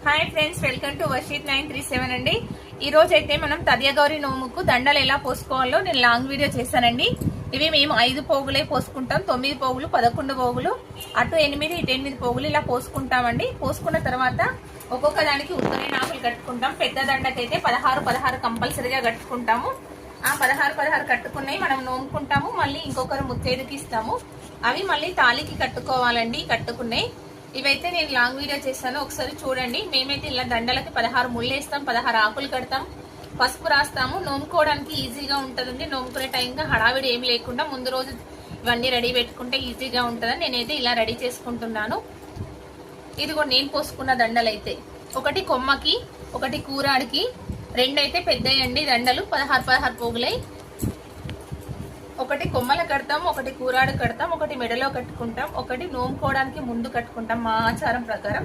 Hi friends, welcome to Varshith 937 అండి. ఈ రోజు అయితే మనం తదియగౌరి నోముకు దండలు ఎలా పోసుకోవాలో నేను లాంగ్ వీడియో చేశానండి. ఇవి మేము 5 పోగులే పోసుకుంటాం. 9 పోగులు, 11 పోగులు, అటు 8 ఇటు 8 పోగులు ఇలా పోసుకుంటామండి. పోసుకున్న తర్వాత ఒక్కొక్క దానికి ఉత్తరైన ఆకులు కట్టుకుంటాం. పెద్ద దండకైతే 16 కంపల్సరీగా కట్టుకుంటాము. ఆ 16 కట్టుకున్నాయి మనం నోముకుంటాము. మళ్ళీ ఇంకొకరు ముత్తైదుకి ఇస్తాము. అవి మళ్ళీ తాళికి కట్టుకోవాలండి. కట్టుకున్నాయి ఇవైతే నేను లాంగ్ వీడియో చేస్తాను, ఒకసారి చూడండి. మేమైతే ఇలా దండలకి 16 ముళ్ళు వేస్తాం, 16 ఆకులు కడతాం, పసుపు రాస్తాము. నోముకోవడానికి ఈజీగా ఉంటుందండి. నోముకునే టైంగా హడావిడి ఏం లేకుండా ముందు రోజు ఇవన్నీ రెడీ పెట్టుకుంటే ఈజీగా ఉంటుందని నేనైతే ఇలా రెడీ చేసుకుంటున్నాను. ఇది కూడా నేను పోసుకున్న దండలు అయితే ఒకటి కొమ్మకి, ఒకటి కూరాడికి, 2 అయితే పెద్దయండి దండలు. 16 పోగులై. ఒకటి కొమ్మల కడతాం, ఒకటి కూరాడు కడతాం, ఒకటి మెడలో కట్టుకుంటాం, ఒకటి నోముకోవడానికి ముందు కట్టుకుంటాం మా ఆచారం ప్రకారం.